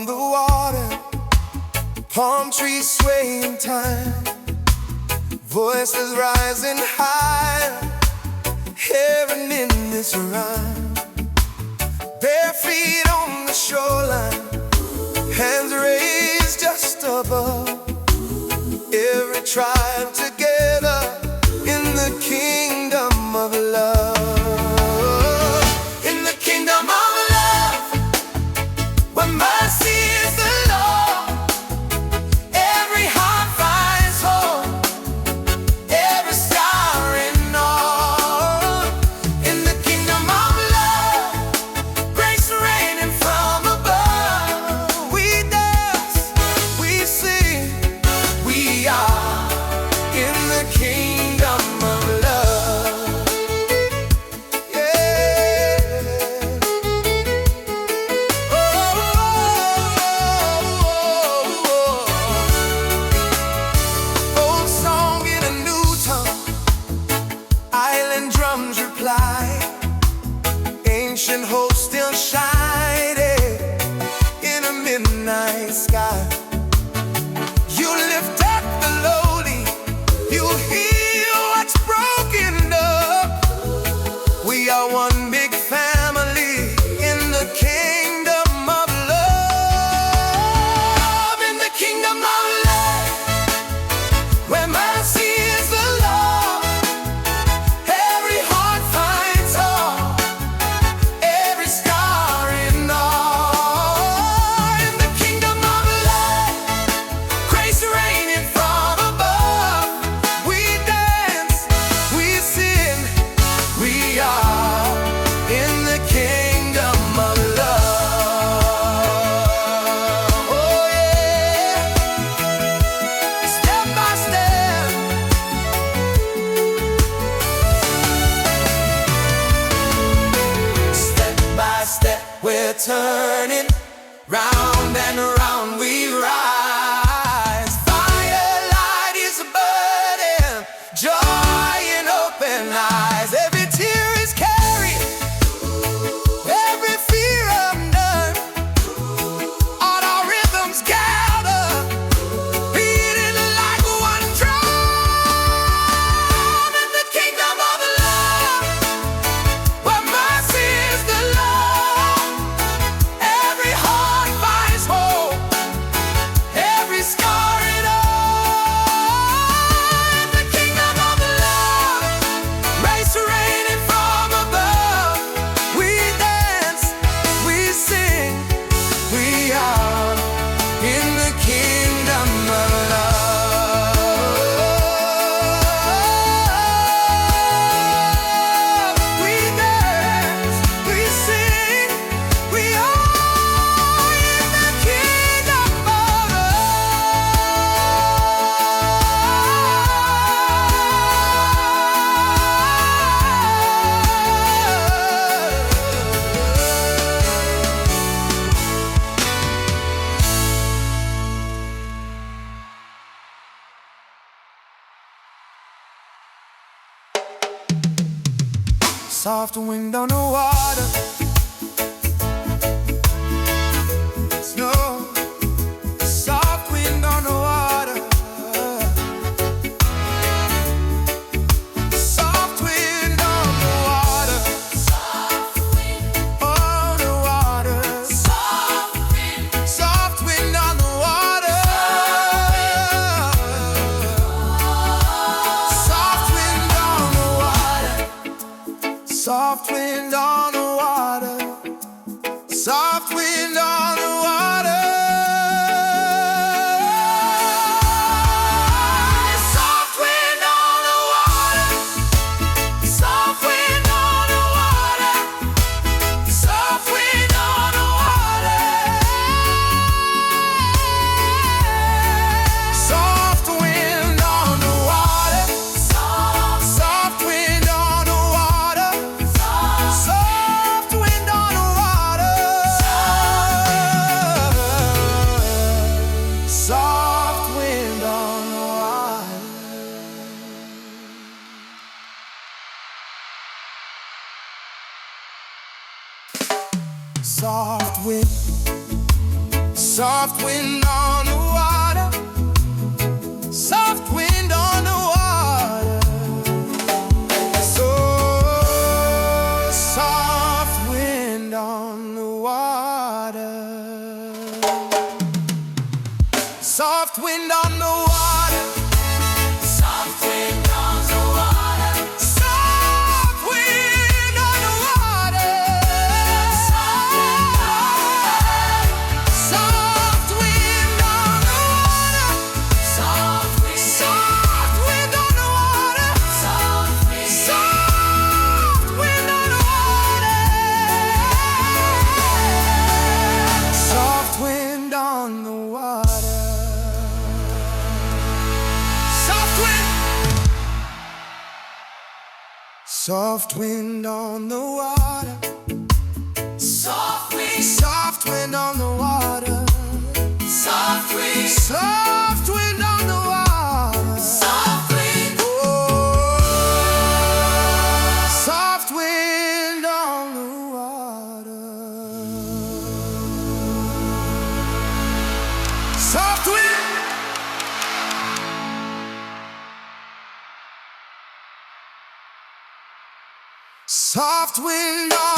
the water, palm trees sway in time, voices rising higher, hearing in this rhyme. Bare feet on the shoreline, hands raised just above, every tribe together in the kingdom of love. In the kingdom of love, where mercy is the law, every heart finds hope, every star in awe. In the kingdom of love, grace raining from above, we dance, we sing, we are in the kingdom of love. Yeah. Old song in a new tongue, island drums reply, ancient hope still shining in a midnight sky. You lift up the lowly, you heal what's broken up. We are one big family in the kingdom of love. In the kingdom of love, where mercy is the law, every heart finds hope, every star in awe. In the kingdom of love, grace raining from above, we dance, we sing, we are in the kingdom of love. Oh yeah, step by step, step by step, we're turning round and round we rise. Firelight is a burden, joy in open eyes. Every tear is carried, every fear undone. All our rhythms gather, beating like one drum. In the kingdom of love, where mercy is the law, every heart finds hope, every scar in all. In the kingdom of love, grace raining from above, we dance, we sing, we are in the kingdom of love. We dance, we sing, we are in the kingdom of soft wind on the water, snow, soft wind on the water, soft wind on the water, on the water, soft wind on the water, soft wind on the water, soft wind on the water, soft wind on the water, soft wind on the water, soft wind on the water, soft wind on the water, soft wind on the water, soft wind on the water, soft wind on the water, soft wind on the water. Soft wind, Soft wind on the water, soft wind on the water. So soft wind on the water. Soft wind on the water. Soft wind on the water. Soft wind on the water. Soft wind on the water. Soft wind on the water. Soft wind on the water. Soft wind on the water. Soft wind on the water. Soft wind on the water. Soft wind on the water. Soft wind. Oh, soft wind on the water. Soft wind. Soft wind on